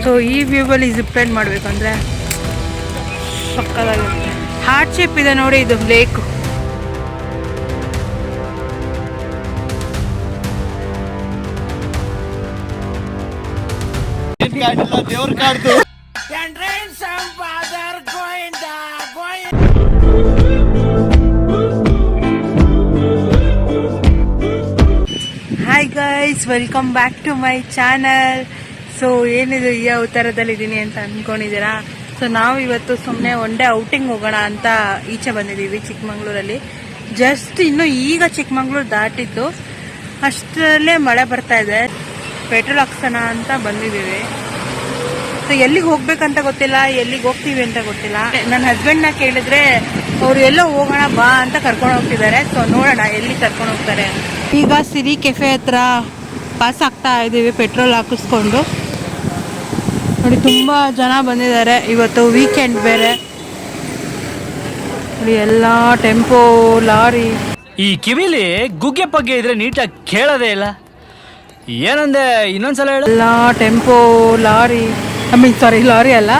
So ಈ ವ್ಯೂವಲ್ಲಿ zipline ಮಾಡಬೇಕಂದ್ರೆ ಸಕ್ಕತ್ತಾಗಿರುತ್ತೆ. Heart shape ಇದೆ ನೋಡಿ ಇದು ಲೇಕ್. ದೇವ್ರ ಕಾಡ್ದು hi guys, welcome back to my channel. So ಏನಿದು ಈ ಅವತಾರದಲ್ಲಿದ್ದೀನಿ ಅಂತ ಅಂದ್ಕೊಂಡಿದ್ದೀರಾ? ಸೊ ನಾವು ಇವತ್ತು ಸುಮ್ಮನೆ ಒನ್ ಡೇ ಔಟಿಂಗ್ ಹೋಗೋಣ ಅಂತ ಈಚೆ ಬಂದಿದ್ದೀವಿ ಚಿಕ್ಕಮಂಗ್ಳೂರಲ್ಲಿ. ಜಸ್ಟ್ ಇನ್ನು ಈಗ ಚಿಕ್ಕಮಂಗ್ಳೂರು ದಾಟಿದ್ದು ಅಷ್ಟರಲ್ಲೇ ಮಳೆ ಬರ್ತಾ ಇದೆ. ಪೆಟ್ರೋಲ್ ಹಾಕ್ಸೋಣ ಅಂತ ಬಂದಿದ್ದೀವಿ. ಸೊ ಎಲ್ಲಿಗೆ ಹೋಗ್ಬೇಕಂತ ಗೊತ್ತಿಲ್ಲ, ಎಲ್ಲಿಗೆ ಹೋಗ್ತೀವಿ ಅಂತ ಗೊತ್ತಿಲ್ಲ. ನನ್ನ ಹಸ್ಬೆಂಡ್ನ ಕೇಳಿದ್ರೆ ಅವ್ರು ಎಲ್ಲೋ ಹೋಗೋಣ ಬಾ ಅಂತ ಕರ್ಕೊಂಡು ಹೋಗ್ತಿದ್ದಾರೆ. ಸೊ ನೋಡೋಣ ಎಲ್ಲಿ ಕರ್ಕೊಂಡು ಹೋಗ್ತಾರೆ. ಈಗ ಸಿರಿ ಕೆಫೆ ಹತ್ರ ಪಾಸ್ ಆಗ್ತಾ ಇದ್ದೀವಿ ಪೆಟ್ರೋಲ್ ಹಾಕಿಸ್ಕೊಂಡು. ನೋಡಿ ತುಂಬ ಜನ ಬಂದಿದ್ದಾರೆ, ಇವತ್ತು ವೀಕೆಂಡ್ ಬೇರೆ. ನೋಡಿ ಎಲ್ಲ ಟೆಂಪೋ, ಲಾರಿ. ಈ ಕಿವಿಲಿ ಗುಗ್ಗೆ ಪಗ್ಗೆ ಇದ್ರೆ ನೀಟಾಗಿ ಕೇಳೋದೇ ಇಲ್ಲ. ಏನಂದೆ ಇನ್ನೊಂದ್ಸಲ ಹೇಳ. ಎಲ್ಲ ಟೆಂಪೋ, ಲಾರಿ, ಲಾರಿ ಅಲ್ಲ,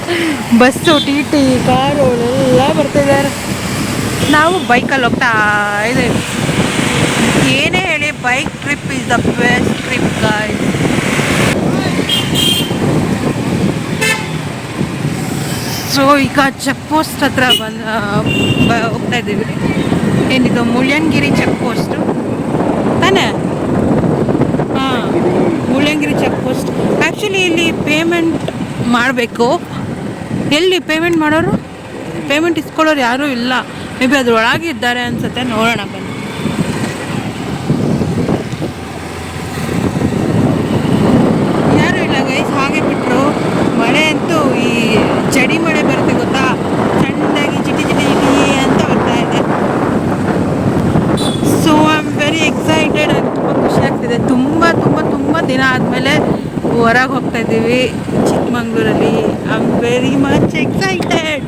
ಬಸ್ಸು, ಟಿ ಟಿ, ಕಾರು ಎಲ್ಲ ಬರ್ತಿದ್ದಾರೆ. ನಾವು ಬೈಕಲ್ಲಿ ಹೋಗ್ತಾ ಇದ್ದೀವಿ. ಏನೇ ಹೇಳಿ bike trip is the best trip guys. So ಈಗ ಚೆಕ್ ಪೋಸ್ಟ್ ಹತ್ರ ಹೋಗ್ತಾ ಇದ್ದೀವಿ. ಏನಿದು ಮುಳ್ಳಯ್ಯನಗಿರಿ ಚೆಕ್ ಪೋಸ್ಟು ತಾನೇ? ಹಾಂ, ಮುಳ್ಳಯ್ಯನಗಿರಿ ಚೆಕ್ ಪೋಸ್ಟ್. ಆ್ಯಕ್ಚುಲಿ ಇಲ್ಲಿ ಪೇಮೆಂಟ್ ಮಾಡಬೇಕು. ಎಲ್ಲಿ ಪೇಮೆಂಟ್ ಮಾಡೋರು? ಪೇಮೆಂಟ್ ಇಸ್ಕೊಳ್ಳೋರು ಯಾರೂ ಇಲ್ಲ. ಮೇ ಬಿ ಅದ್ರೊಳಗೆ ಇದ್ದಾರೆ ಅನ್ಸುತ್ತೆ. ನೋಡೋಣ ಬನ್ನಿ. ಯಾರು ಇಲ್ಲ ಗೈಸ್, ಹಾಗೆ ಬಿಟ್ಟರು. ಮಳೆ ಅಂತೂ ಈ ಚಡಿ ಮಳೆ ಬರುತ್ತೆ ಗೊತ್ತಾ, ಸಣ್ಣದಾಗಿ ಚಿಟಿ ಚಿಟಿ ಚಿಟಿ ಅಂತ ಬರ್ತಾ ಇದೆ. So I am very excited. ತುಂಬ ಖುಷಿ ಆಗ್ತಿದೆ. ತುಂಬ ತುಂಬ ತುಂಬ ದಿನ ಆದಮೇಲೆ ಹೊರಗೆ ಹೋಗ್ತಾ ಇದ್ದೀವಿ ಚಿಕ್ಕಮಂಗ್ಳೂರಲ್ಲಿ. I am very much excited.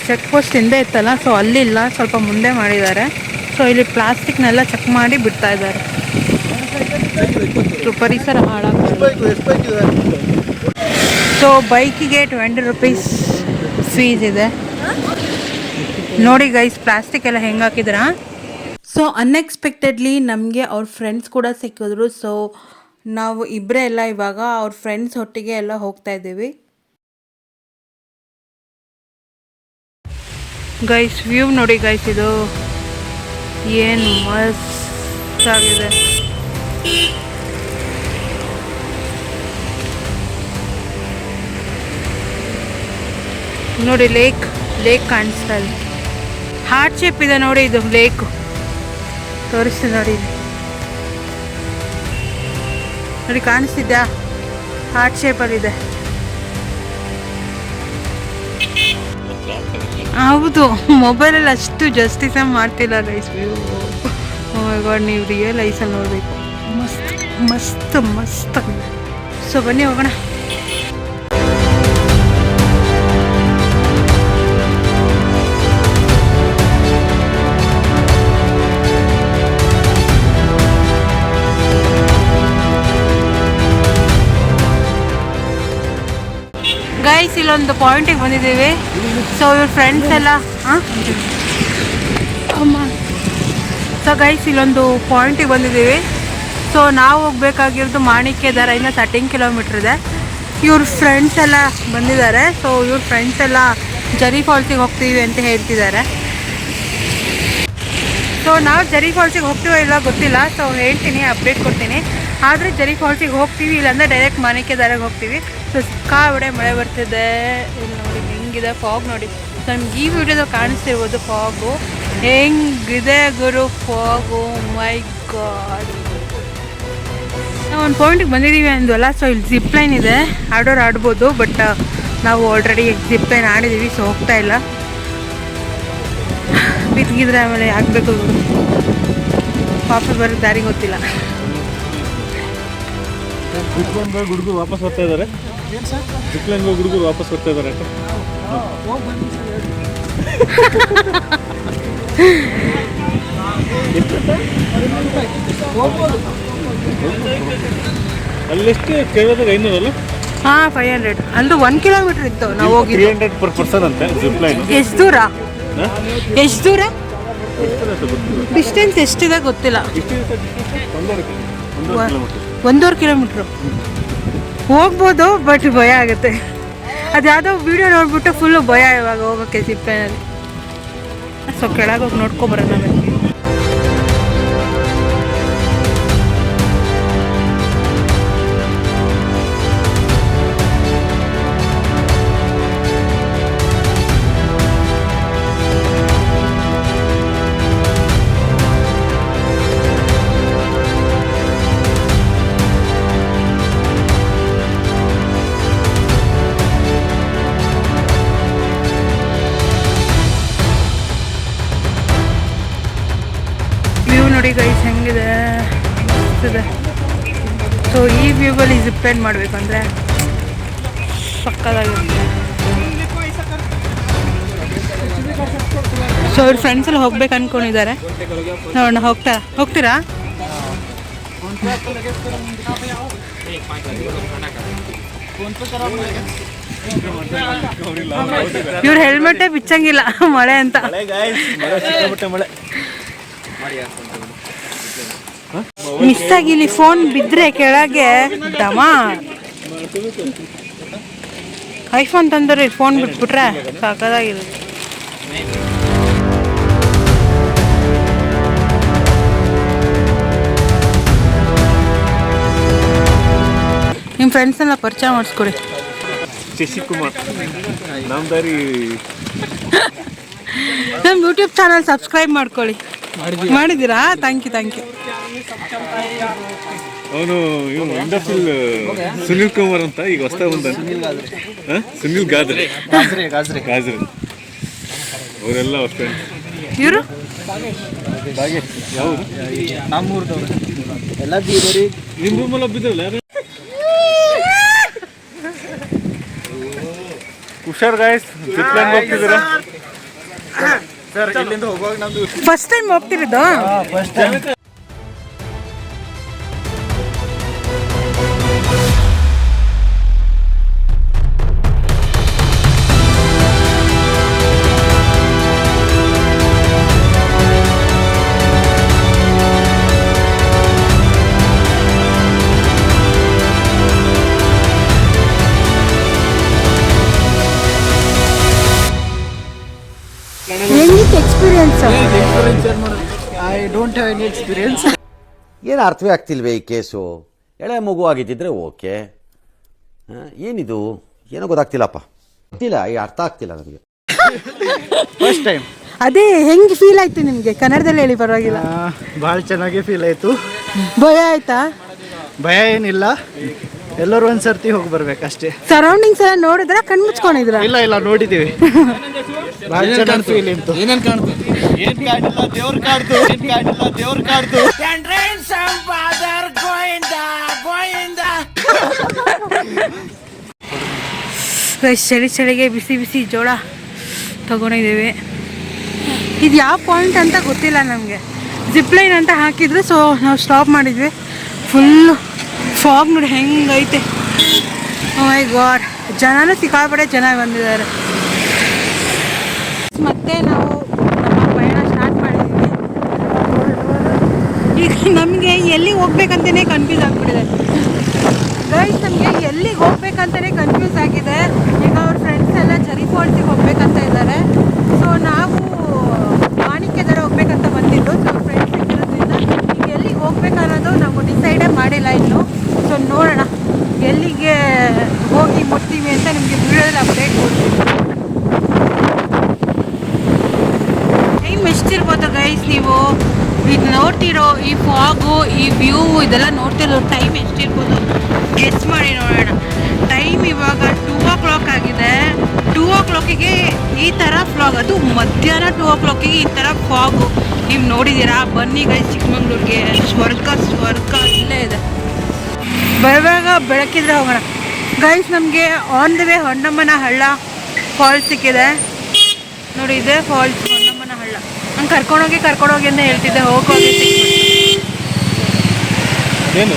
Check post ಹಿಂದೆ ಇತ್ತಲ್ಲ, ಸೊ ಅಲ್ಲಿಲ್ಲ, ಸ್ವಲ್ಪ ಮುಂದೆ ಮಾಡಿದ್ದಾರೆ. ಸೊ ಇಲ್ಲಿ ಪ್ಲಾಸ್ಟಿಕ್ನೆಲ್ಲ ಚೆಕ್ ಮಾಡಿ ಬಿಡ್ತಾ ಇದ್ದಾರೆ. ಪರಿಸರ ಹಾಳಾಗ್ತದೆ. ಸೊ ಬೈಕಿಗೆ 20 ರೂಪೀಸ್ ಫೀಸ್ ಇದೆ. ನೋಡಿ ಗೈಸ್, ಪ್ಲಾಸ್ಟಿಕ್ ಎಲ್ಲ ಹೆಂಗೆ ಹಾಕಿದ್ರ. ಸೊ ಅನ್ಎಕ್ಸ್ಪೆಕ್ಟೆಡ್ಲಿ ನಮಗೆ ಅವ್ರ ಫ್ರೆಂಡ್ಸ್ ಕೂಡ ಸಿಕ್ಕಿದ್ರು. ಸೊ ನಾವು ಇಬ್ಬರೇ ಎಲ್ಲ ಇವಾಗ ಅವ್ರ ಫ್ರೆಂಡ್ಸ್ ಒಟ್ಟಿಗೆ ಎಲ್ಲ ಹೋಗ್ತಾ ಇದ್ದೀವಿ. ಗೈಸ್ ವ್ಯೂ ನೋಡಿ ಗೈಸ್, ಇದು ಏನು ಮಸ್ತ್ ಆಗಿದೆ. ನೋಡಿ ಲೇಕ್ ಕಾಣಿಸ್ತಾ ಇದೆ. ಹಾರ್ಟ್ ಶೇಪ್ ಇದೆ ನೋಡಿ ಇದು ಲೇಕ್. ತೋರಿಸ್ತೀನಿ ನೋಡಿ, ನೋಡಿ ಕಾಣಿಸ್ತಿದ್ಯಾ? ಹಾರ್ಟ್ ಶೇಪಲ್ಲಿದೆ. ಹೌದು, ಮೊಬೈಲಲ್ಲಿ ಅಷ್ಟು ಜಸ್ಟಿಸೇ ಮಾಡ್ತಿಲ್ಲ ಗೈಸ್ ವ್ಯೂ. ಇವಾಗ ನೀವು ರಿಯಲ್ ಲೈಫಲ್ಲಿ ನೋಡಬೇಕು. ಮಸ್ತ್ ಮಸ್ತ್ ಮಸ್ತ್ ಆಗಿದೆ. ಸೊ ಬನ್ನಿ ಹೋಗೋಣ. ಗೈಸ್ ಇಲ್ಲೊಂದು ಪಾಯಿಂಟಿಗೆ ಬಂದಿದ್ದೀವಿ. ಸೊ ಇವ್ರ ಫ್ರೆಂಡ್ಸ್ ಎಲ್ಲ ಸೊ ಗೈಸ್ ಇಲ್ಲೊಂದು ಪಾಯಿಂಟಿಗೆ ಬಂದಿದ್ದೀವಿ. ಸೊ ನಾವು ಹೋಗ್ಬೇಕಾಗಿರೋದು ಮಾಣಿಕ್ಯಧಾರ, ಇನ್ನು 13 ಕಿಲೋಮೀಟ್ರ್ ಇದೆ. ಇವ್ರ ಫ್ರೆಂಡ್ಸ್ ಎಲ್ಲ ಬಂದಿದ್ದಾರೆ. ಸೊ ಇವ್ರ ಫ್ರೆಂಡ್ಸ್ ಎಲ್ಲ ಜರಿ ಫಾಲ್ಸಿಗೆ ಹೋಗ್ತೀವಿ ಅಂತ ಹೇಳ್ತಿದ್ದಾರೆ. ಸೊ ನಾವು ಜರಿ ಫಾಲ್ಸಿಗೆ ಹೋಗ್ತೀವೋ ಇಲ್ಲ ಗೊತ್ತಿಲ್ಲ. ಸೊ ಹೇಳ್ತೀನಿ, ಅಪ್ಡೇಟ್ ಕೊಡ್ತೀನಿ. ಆದರೆ ಜರಿ ಫಾಲ್ಸಿಗೆ ಹೋಗ್ತೀವಿ, ಇಲ್ಲಾಂದರೆ ಡೈರೆಕ್ಟ್ ಮಾಣಿಕ್ಯಧಾರೆಗೆ ಹೋಗ್ತೀವಿ. ಸೊ ಸಿಕ್ಕಾಬಡೆ ಮಳೆ ಬರ್ತಿದೆ. ಇಲ್ಲಿ ನೋಡಿ ಹೆಂಗಿದೆ ಫಾಗ್ ನೋಡಿ. ಸೊ ನಮ್ಗೆ ಈ ವಿಡಿಯೋದಲ್ಲಿ ಕಾಣಿಸ್ತಿರ್ಬೋದು ಫಾಗು ಹೆಂಗಿದೆ ಗುರು ಫಾಗು. ಮೈ ಗಾಡ್, ನಾವು ಒಂದು ಪಾಯಿಂಟಿಗೆ ಬಂದಿದ್ದೀವಿ ಅಂದ್ವಲ್ಲ. ಸೊ ಇಲ್ಲಿ ಜಿಪ್ಲೈನ್ ಇದೆ, ಆಡ್ಬೋದು. ಬಟ್ ನಾವು ಆಲ್ರೆಡಿ ಜಿಪ್ಲೈನ್ ಆಡಿದ್ದೀವಿ. ಸೊ ಹೋಗ್ತಾ ಇಲ್ಲ. ಬಿದ್ದಿದ್ರೆ ಆಮೇಲೆ ಆಗಬೇಕು. ಪಾಪ ಬರೋ ದಾರಿ ಗೊತ್ತಿಲ್ಲ. ಹುಡುಗರು ವಾಪಸ್ ಬರ್ತಾ ಇದ್ದಾರೆ. ಹುಡುಗರು ವಾಪಸ್ ಬರ್ತಾ ಇದ್ದಾರೆ. ಅಲ್ಲೆಷ್ಟು ಕೇಳೋದಾಗ 500 ಅಲ್ಲ? ಹಾಂ 500 ಅಲ್ಲೂ 1 ಕಿಲೋಮೀಟರ್ ಇತ್ತು ನಾವು ಹೋಗಿದ್ದು. 300 ಪರ್ ಪರ್ಸನ್ ಅಂತೆ ಜಿಪ್ ಲೈನ್. ಎಷ್ಟು ದೂರ ಡಿಸ್ಟೆನ್ಸ್ ಎಷ್ಟಿದೆ ಗೊತ್ತಿಲ್ಲ. 1.5 ಕಿಲೋಮೀಟ್ರು ಹೋಗ್ಬೋದು, ಬಟ್ ಭಯ ಆಗುತ್ತೆ. ಅದ್ಯಾವುದೋ ವಿಡಿಯೋ ನೋಡ್ಬಿಟ್ಟು ಫುಲ್ಲು ಭಯ ಇವಾಗ ಹೋಗೋಕ್ಕೆ ಜಿಪ್ ಲೈನಲ್ಲಿ. ಸೊ ಕೆಳಗೆ ಹೋಗಿ ನೋಡ್ಕೊಬರೋಣ ನಾವು. ನೋಡಿ ಗೈಸ್ ಹೆಂಗಿದೆ ಇದೆ. ಸೊ ಈ ವ್ಯೂವಲ್ಲಿ ಜಿಪ್ ಲೈನ್ ಮಾಡಬೇಕು ಅಂದರೆ ಸಕ್ಕತ್ತಾಗಿರುತ್ತೆ. ಸೊ ಅವ್ರ ಫ್ರೆಂಡ್ಸ್ ಎಲ್ಲ ಹೋಗ್ಬೇಕು ಅಂದ್ಕೊಂಡಿದ್ದಾರೆ. ನೋಡೋಣ ಹೋಗ್ತೀರಾ? ಇವ್ರ ಹೆಲ್ಮೆಟೇ ಬಿಚ್ಚಂಗಿಲ್ಲ ಮಳೆ ಅಂತ. ಮಿಸ್ ಆಗಿ ಇಲ್ಲಿ ಫೋನ್ ಬಿದ್ದರೆ ಕೆಳಗೆ ಡಮ. ಐಫೋನ್ ತಂದ್ರೆ ಫೋನ್ ಬಿಟ್ಬಿಟ್ರೆ ಸಾಕಾಗಿರುತ್ತೆ. ನಿಮ್ಮ ಫ್ರೆಂಡ್ಸ್ನೆಲ್ಲ ಪರಿಚಯ ಮಾಡಿಸ್ಕೊಡಿ. ಶಶಿಕುಮಾರ್ ನಾಮದಾರಿ. ನಮ್ಮ ಯೂಟ್ಯೂಬ್ ಚಾನಲ್ ಸಬ್ಸ್ಕ್ರೈಬ್ ಮಾಡ್ಕೊಳ್ಳಿ. ಮಾಡಿದ್ದೀರಾ? Thank you. ಅವನು ಇಂಡಸ್ಟ್ರಿಯಲ್ ಸುನಿಲ್ ಕುಮಾರ್ ಅಂತ ಈಗ ಹೊಸ ಬಂದ. ಸುನಿಲ್ ಗಾದ್ರೆ ಅವರೆಲ್ಲ ಹೊಸ. ಇವರು ಯಾವುದು ನಮ್ಮೂರ್ದವ್ರು ಎಲ್ಲ ನಿಮ್ಮ ರೂಮಲ್ಲಿ ಒಬ್ಬಿದ್ರಲ್ಲ ಯಾರು? ಹುಷಾರ್ ಗಾಯ್ಸ್, ಜಿಪ್ ಲೈನ್ ಹೋಗ್ತಿದ್ದೀರಾ? ಸರ್ ಇಲ್ಲಿಂದ ಹೋಗುವಾಗ ನಮ್ದು ಫಸ್ಟ್ ಟೈಮ್ ಹೋಗ್ತಿರೋದು. First time. ಹೆಂಗಿತ್ತು experience? I don't have any experience. ಏನು ಅರ್ಥವೇ ಆಗ್ತಿಲ್ವೇ ಈ ಕೇಸು? ಎಳೆ ಮಗು ಆಗಿದ್ದಿದ್ರೆ ಓಕೆ. ಏನಿದು ಏನೋ ಗೊತ್ತಾಗ್ತಿಲ್ಲಪ್ಪ. ಗೊತ್ತಿಲ್ಲ, ಈ ಅರ್ಥ ಆಗ್ತಿಲ್ಲ ನನಗೆ. First time. ಅದೇ ಹೆಂಗೆ ಫೀಲ್ ಆಯ್ತು ನಿಮಗೆ? ಕನ್ನಡದಲ್ಲಿ ಹೇಳಿ, ಪರವಾಗಿಲ್ಲ. ಭಾಳ ಚೆನ್ನಾಗಿ ಫೀಲ್ ಆಯಿತು. ಭಯ ಆಯ್ತಾ? ಭಯ ಏನಿಲ್ಲ, ಎಲ್ಲರೂ ಒಂದ್ಸರ್ತಿ ಹೋಗಿ ಬರ್ಬೇಕಷ್ಟೇ. ಸರೌಂಡಿಂಗ್ಸ್ ಎಲ್ಲ ನೋಡಿದ್ರ ಕಣ್ ಮುಚ್ಕೊಂಡಿದ್ರ? ಇಲ್ಲ ನೋಡಿದ್ದೀವಿ. ಭಾಳ ಚೆನ್ನಾಗಿ ಫೀಲ್ ಇತ್ತು. ಏನೇನು ಕಾಣ್ತು? ಏನು ಕಾಣಿಲ್ಲ, ದೇವ್ರ ಕಾಡ್ತು. ಚಳಿಗೆ ಬಿಸಿ ಜೋಳ ತಗೊಂಡಿದ್ದೀವಿ. ಇದು ಯಾವ ಪಾಯಿಂಟ್ ಅಂತ ಗೊತ್ತಿಲ್ಲ ನಮಗೆ. ಜಿಪ್ ಲೈನ್ ಅಂತ ಹಾಕಿದ್ರು, ಸೊ ನಾವು ಸ್ಟಾಪ್ ಮಾಡಿದ್ವಿ. ಫುಲ್ಲು ಫಾಗ್ ನೋಡಿ ಹೆಂಗೈತೆ. ಓ ಮೈ ಗಾಡ್, ಜನನೂ ಸಿಕ್ಕಾಪಟ್ಟೆ ಚೆನ್ನಾಗಿ ಬಂದಿದ್ದಾರೆ. ಮತ್ತೆ ನಾವು ನಮ್ಮ ಪಯಣ ಸ್ಟಾರ್ಟ್ ಮಾಡಿದ್ವಿ. ಈಗ ನಮಗೆ ಎಲ್ಲಿಗೆ ಹೋಗ್ಬೇಕಂತಲೇ ಕನ್ಫ್ಯೂಸ್ ಆಗಿಬಿಟ್ಟಿದೆ ಗೈಸ್. ನಮಗೆ ಎಲ್ಲಿಗೆ ಹೋಗ್ಬೇಕಂತಲೇ ಕನ್ಫ್ಯೂಸ್ ಆಗಿದೆ. ಈಗ ಅವ್ರ ಫ್ರೆಂಡ್ಸ್ ಎಲ್ಲ ಜರಿ ಫಾಲ್ಸಿಗೆ ಹೋಗ್ಬೇಕಂತ ಇದ್ದಾರೆ. ಸೊ ನಾವು ಮಾಣಿಕ್ಯದರ ಹೋಗ್ಬೇಕಂತ ಬಂದಿದ್ದು. ಸೊ ಫ್ರೆಂಡ್ಸ್ ಇರೋದ್ರಿಂದ ಈಗ ಎಲ್ಲಿಗೆ ಹೋಗ್ಬೇಕನ್ನೋದು ನಾವು ಡಿಸೈಡೇ ಮಾಡಿಲ್ಲ ಇನ್ನು. ಸೊ ನೋಡೋಣ ಎಲ್ಲಿಗೆ ಹೋಗಿ ಮುಟ್ತೀವಿ ಅಂತ ನಿಮಗೆ ವಿಡಿಯೋದಲ್ಲಿ ಅಪ್ಡೇಟ್ ಕೊಡ್ತೀವಿ. ಟೈಮ್ ಎಷ್ಟಿರ್ಬೋದು ಗೈಸ್? ನೀವು ಇದು ನೋಡ್ತಿರೋ ಈ ಫಾಗು, ಈ ವ್ಯೂ ಇದೆಲ್ಲ ನೋಡ್ತಿರೋ ಟೈಮ್ ಎಷ್ಟಿರ್ಬೋದು ಗೆಸ್ ಮಾಡಿ ನೋಡೋಣ. ಟೈಮ್ ಇವಾಗ 2 o'clock ಆಗಿದೆ. 2 o'clockಗೆ ಈ ಥರ ಫ್ಲಾಗ್, ಅದು ಮಧ್ಯಾಹ್ನ 2 o'clockಗೆ ಈ ಥರ ಫಾಗು ನೀವು ನೋಡಿದ್ದೀರಾ? ಬನ್ನಿ ಗೈಸ್, ಚಿಕ್ಕಮಂಗ್ಳೂರಿಗೆ ಸ್ವರ್ಗ ಇಲ್ಲೇ ಇದೆ. ಬರುವಾಗ ಬೆಳಕಿದ್ರೆ ಹೋಗೋಣ ಗೈಸ್. ನಮಗೆ ಆನ್ ದ ವೇ ಹೊನ್ನಮ್ಮನ ಹಳ್ಳ ಫಾಲ್ಸ್ ಸಿಕ್ಕಿದೆ ನೋಡಿ. ಇದೆ ಫಾಲ್ಸ್, ಹೊನ್ನಮ್ಮನ ಹಳ್ಳ. ನಂಗೆ ಕರ್ಕೊಂಡೋಗಿ ಅಂತ ಹೇಳ್ತಿದ್ದೆ, ಹೋಗೋಗಿ ಏನು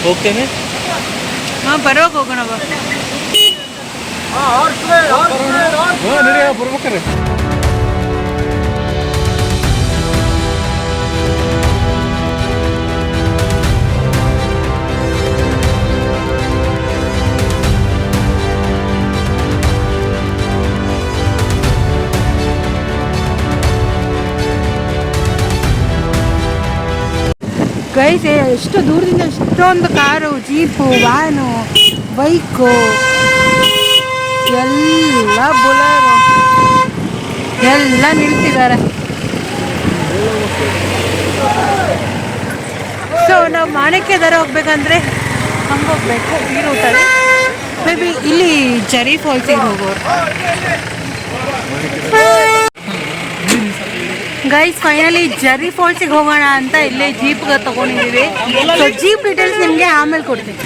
ಹೋಗ್ತೇನೆ. ಹಾಂ ಬರೋಕೆ ಹೋಗೋಣ ಬಾ. ನಡಿ ಬರ್ಬೇಕಾರೆ. ಗೈಸ್ ಎಷ್ಟು ದೂರದಿಂದ ಎಷ್ಟೊಂದು ಕಾರು, ಜೀಪು, ವ್ಯಾನು, ಬೈಕು, ಎಲ್ಲ ಬುಲೆರೋ ಎಲ್ಲ ನಿಲ್ತಿದ್ದಾರೆ. ಸೊ ನಾವು ಮಾಣಿಕ್ಯದರ ಹೋಗ್ಬೇಕಂದ್ರೆ ಹಂಗೆ ಹೋಗ್ಬೇಕು ಈ ರೂಟಲ್ಲಿ. ಮೇ ಬಿ ಇಲ್ಲಿ ಜರಿ ಫಾಲ್ಸಿಗೆ ಹೋಗೋರು. ಗೈಸ್ ಫೈನಲಿ ಜರಿ ಫಾಲ್ಸಿಗೆ ಹೋಗೋಣ ಅಂತ ಇಲ್ಲೇ ಜೀಪ್ಗೆ ತಗೊಂಡಿದ್ದೀವಿ. ಸೊ ಜೀಪ್ ಡೀಟೇಲ್ಸ್ ನಿಮಗೆ ಆಮೇಲೆ ಕೊಡ್ತೀನಿ.